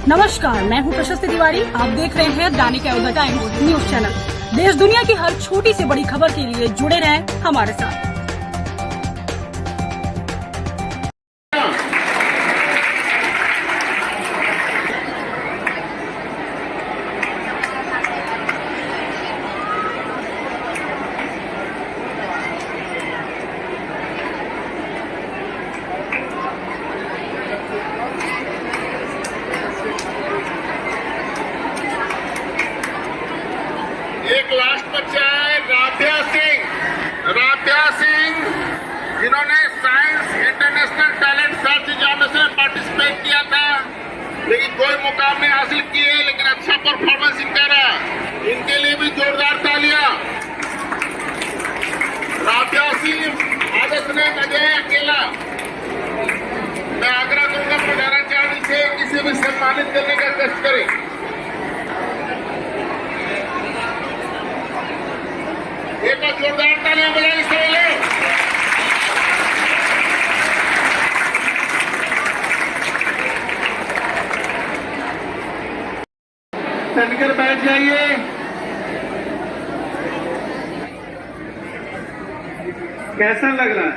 नमस्कार, मैं हूं प्रशस्ति तिवारी। आप देख रहे हैं दैनिक अयोध्या टाइम्स न्यूज चैनल। देश दुनिया की हर छोटी से बड़ी खबर के लिए जुड़े रहें हमारे साथ। एक लास्ट बच्चा है राध्या सिंह जिन्होंने science international talent search examination में पार्टिसिपेट किया था, लेकिन कोई मुकाम नहीं हासिल किए, लेकिन अच्छा परफॉर्मेंस इनका रहा। इनके लिए भी जोरदार तालियां। राध्या सिंह, आदर्श ने अजय अकेला। मैं आग्रह करूंगा प्रधानाचार्य से किसी भी सम्मानित करने का कष्ट करें। एक बार जोरदार तालियां बजाइए सब लोग। चलकर बैठ जाइए। कैसा लग रहा है?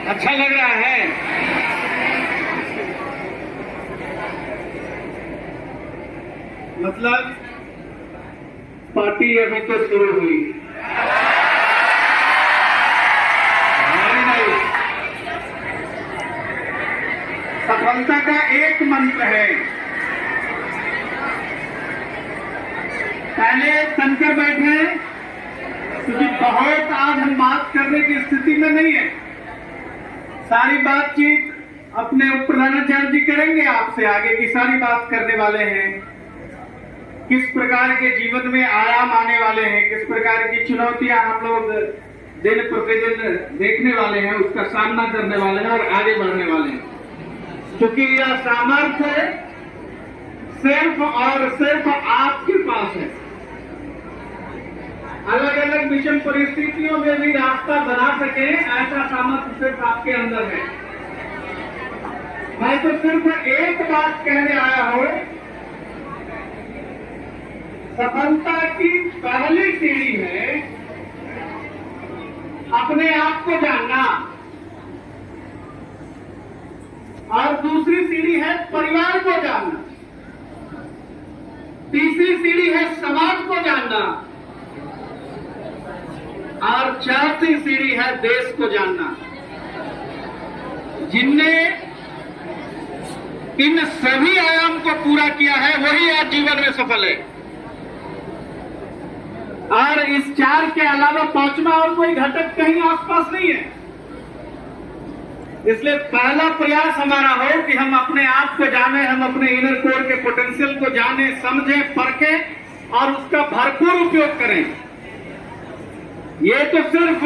अच्छा लग रहा है? मतलब पार्टी अभी तो शुरू हुई नहीं। सफलता का एक मंत्र है, पहले तनकर बैठे, क्योंकि बहुत आज हम बात करने की स्थिति में नहीं है। सारी बातचीत अपने उप प्रधानाचार्य जी करेंगे, आपसे आगे की सारी बात करने वाले हैं। किस प्रकार के जीवन में आयाम आने वाले हैं, किस प्रकार की चुनौतियां हम लोग दिन प्रतिदिन देखने वाले हैं, उसका सामना करने वाले हैं और आगे बढ़ने वाले हैं। क्योंकि यह सामर्थ्य सिर्फ और सिर्फ आपके पास है। अलग अलग विषम परिस्थितियों में भी रास्ता बना सके, ऐसा सामर्थ्य सिर्फ आपके अंदर है। मैं तो सिर्फ एक बात कहने आया हूं, सफलता की पहली सीढ़ी है अपने आप को जानना, और दूसरी सीढ़ी है परिवार को जानना, तीसरी सीढ़ी है समाज को जानना, और चौथी सीढ़ी है देश को जानना। जिनने इन सभी आयाम को पूरा किया है वही आज जीवन में सफल है। और इस चार के अलावा पांचवा और कोई घटक कहीं आसपास नहीं है। इसलिए पहला प्रयास हमारा हो कि हम अपने आप को जाने, हम अपने इनर कोर के पोटेंशियल को जाने, समझें, परखें और उसका भरपूर उपयोग करें। ये तो सिर्फ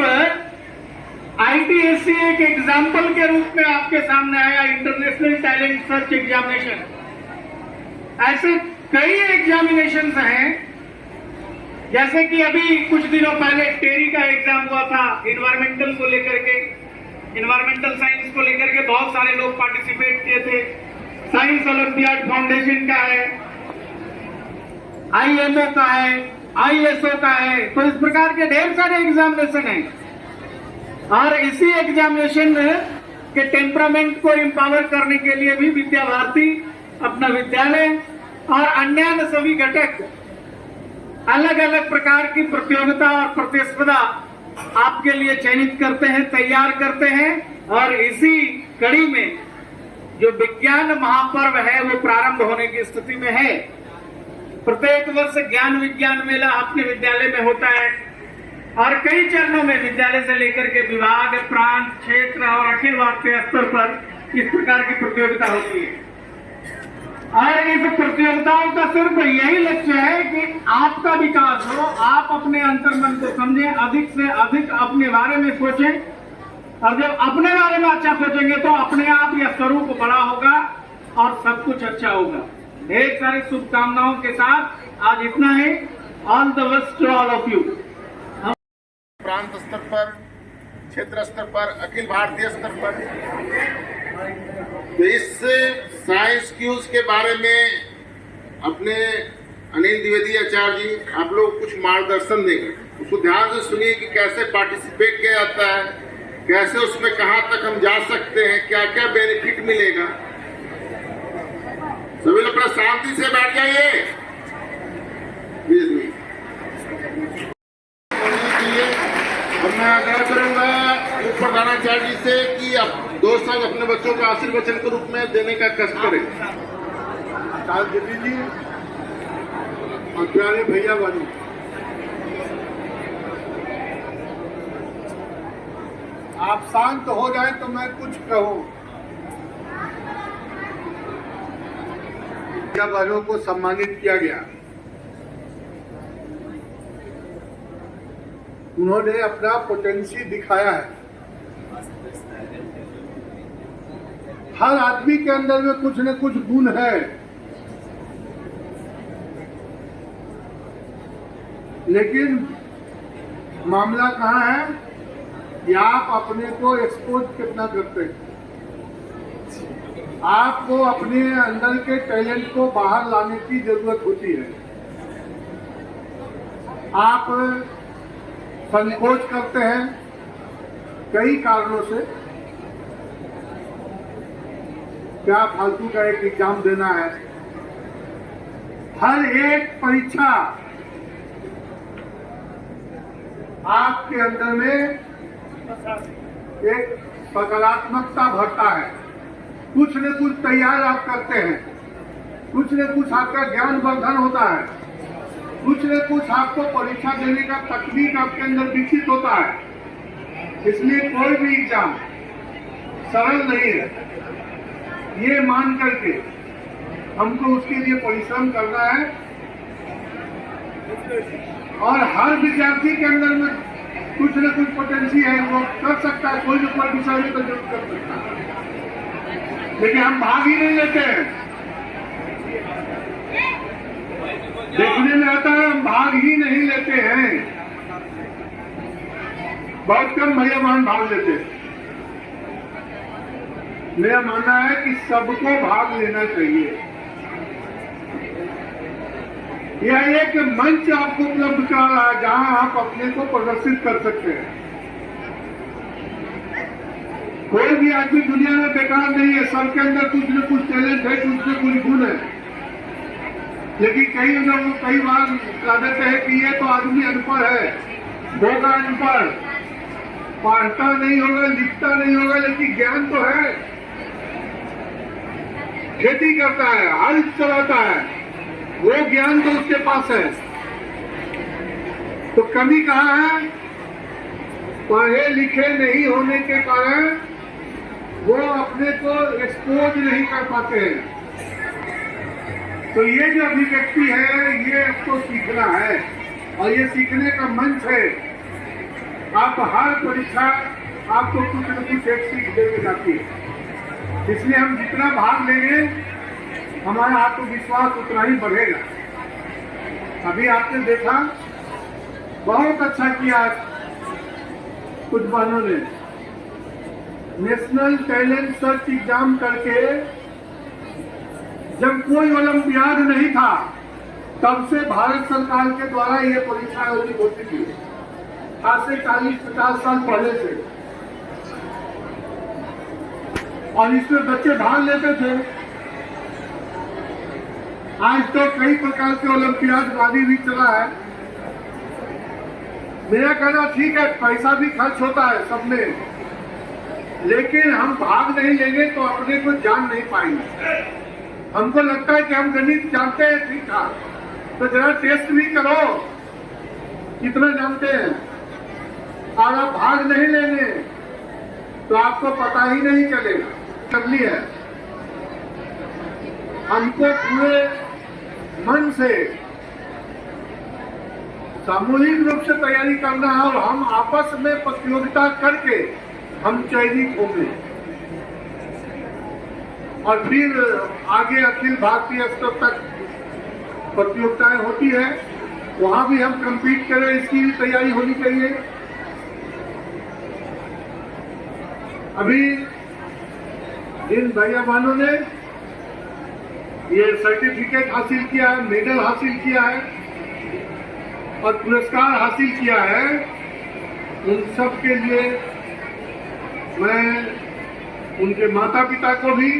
ITSC एक एग्जाम्पल के रूप में आपके सामने आया, इंटरनेशनल टैलेंट सर्च एग्जामिनेशन। ऐसे कई एग्जामिनेशन हैं, जैसे कि अभी कुछ दिनों पहले टेरी का एग्जाम हुआ था, इन्वायरमेंटल को लेकर के, इन्वायरमेंटल साइंस को लेकर के बहुत सारे लोग पार्टिसिपेट किए थे। साइंस ओलंपियाड फाउंडेशन का है, IMO का है, ISO का है, तो इस प्रकार के ढेर सारे एग्जामिनेशन हैं। और इसी एग्जामिनेशन के टेम्परामेंट को एम्पावर करने के लिए भी विद्या भारती अपना विद्यालय और अन्य सभी घटक अलग अलग प्रकार की प्रतियोगिता और प्रतिस्पर्धा आपके लिए चयनित करते हैं, तैयार करते हैं। और इसी कड़ी में जो विज्ञान महापर्व है वो प्रारंभ होने की स्थिति में है। प्रत्येक वर्ष ज्ञान विज्ञान मेला अपने विद्यालय में होता है और कई चरणों में विद्यालय से लेकर के विभाग, प्रांत, क्षेत्र और अखिल भारतीय स्तर पर इस प्रकार की प्रतियोगिता होती है। और इस प्रतियोगिताओं का सिर्फ यही लक्ष्य है कि आपका विकास हो, आप अपने अंतर्मन को समझें, अधिक से अधिक अपने बारे में सोचें, और जब अपने बारे में अच्छा सोचेंगे तो अपने आप यह स्वरूप बड़ा होगा और सब कुछ अच्छा होगा। ढेर सारी शुभकामनाओं के साथ आज इतना है। All the best to all of you. प्रांत स्तर पर, क्षेत्र स्तर पर, अखिल भारतीय स्तर पर तो इस साइंस क्यूज के बारे में अपने अनिल द्विवेदी आचार्य जी आप लोग कुछ मार्गदर्शन देंगे, उसको ध्यान से सुनिए कि कैसे पार्टिसिपेट किया जाता है, कैसे उसमें कहाँ तक हम जा सकते हैं, क्या क्या बेनिफिट मिलेगा। सभी लोग अपना शांति से बैठ जाइए प्लीज। अब मैं आग्रह करूंगा उप प्रधानाचार्य जी से कि आप 2 साल अपने बच्चों को आशीर्वचन के रूप में देने का कष्ट करें। जी और प्यारे भैया बहनों, आप शांत हो जाए तो मैं कुछ कहूं। भैया बहनों को सम्मानित किया गया, उन्होंने अपना पोटेंशियल दिखाया है। हर आदमी के अंदर में कुछ न कुछ गुण है, लेकिन मामला कहाँ है कि आप अपने को एक्सपोज कितना करते हैं। आपको अपने अंदर के टैलेंट को बाहर लाने की जरूरत होती है। आप संकोच करते हैं कई कारणों से, क्या फालतू का एक एग्जाम देना है। हर एक परीक्षा आपके अंदर में एक सकारात्मकता भरता है। कुछ न कुछ तैयार आप करते हैं, कुछ न कुछ आपका ज्ञान वर्धन होता है, कुछ न कुछ आपको परीक्षा देने का तकनीक आपके अंदर विकसित होता है। इसलिए कोई भी एग्जाम सरल नहीं है, ये मान करके हमको उसके लिए परिश्रम करना है। और हर विद्यार्थी के अंदर में कुछ न कुछ पोटेंशियल है, वो कर सकता है, कोई न कोई विषय में तो जरूर कर सकता है, लेकिन हम भाग ही नहीं लेते हैं। देखने में आता है हम भाग ही नहीं लेते हैं। बहुत कम भैया बहन भाग लेते हैं। मेरा मानना है कि सबको भाग लेना चाहिए। यह एक मंच आपको उपलब्ध कर रहा है जहां आप अपने को प्रदर्शित कर सकते हैं। कोई भी आदमी दुनिया में बेकार नहीं है, सबके अंदर कुछ न कुछ टैलेंट है, कुछ न कुछ गुण है। लेकिन कई बार कह देते हैं कि ये तो आदमी अनपढ़ है, होगा अनपढ़, पढ़ता नहीं होगा, लिखता नहीं होगा, लेकिन ज्ञान तो है, खेती करता है, हल चलाता है, वो ज्ञान तो उसके पास है। तो कमी कहाँ है? पढ़े लिखे नहीं होने के कारण वो अपने को एक्सपोज नहीं कर पाते हैं। तो ये जो अभिव्यक्ति है ये आपको सीखना है, और ये सीखने का मंच है। आप हर परीक्षा आपको कुछ न कुछ एक सीख देके जाती है। इसलिए हम जितना भाग लेंगे हमारा आत्मविश्वास उतना ही बढ़ेगा। अभी आपने देखा बहुत अच्छा किया कुछ बहनों ने नेशनल टैलेंट सर्च एग्जाम करके, जब कोई ओलंपियाड नहीं था तब से भारत सरकार के द्वारा ये परीक्षा आयोजित होती थी, आज से 40-50 साल पहले से। और इसमें बच्चे भाग लेते थे। आज तो कई प्रकार के ओलंपियाड आदि भी चला है। मेरा कहना ठीक है, पैसा भी खर्च होता है सब में, लेकिन हम भाग नहीं लेंगे तो अपने को जान नहीं पाएंगे। हमको लगता है कि हम गणित जानते हैं, ठीक ठाक, तो जरा टेस्ट भी करो कितना जानते हैं। और आप भाग नहीं लेंगे तो आपको पता ही नहीं चलेगा। करनी है हमको पूरे मन से सामूहिक रूप से तैयारी करना है, और हम आपस में प्रतियोगिता करके हम चयनित होंगे। और फिर आगे अखिल भारतीय स्तर तक प्रतियोगिताएं होती है, वहां भी हम कम्पीट करें, इसकी भी तैयारी होनी चाहिए। अभी जिन भैया बहनों ने ये सर्टिफिकेट हासिल किया है, मेडल हासिल किया है और पुरस्कार हासिल किया है, उन सब के लिए मैं उनके माता पिता को भी,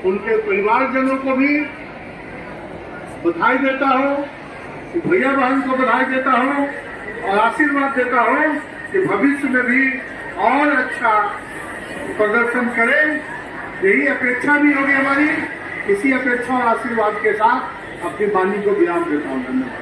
उनके परिवारजनों को भी बधाई देता हूँ, भैया बहन को बधाई देता हूँ और आशीर्वाद देता हूँ कि भविष्य में भी और अच्छा प्रदर्शन करें। यही अपेक्षा भी होगी हमारी। इसी अपेक्षा और आशीर्वाद के साथ अपनी वाणी को विराम देता हूँ। धन्यवाद।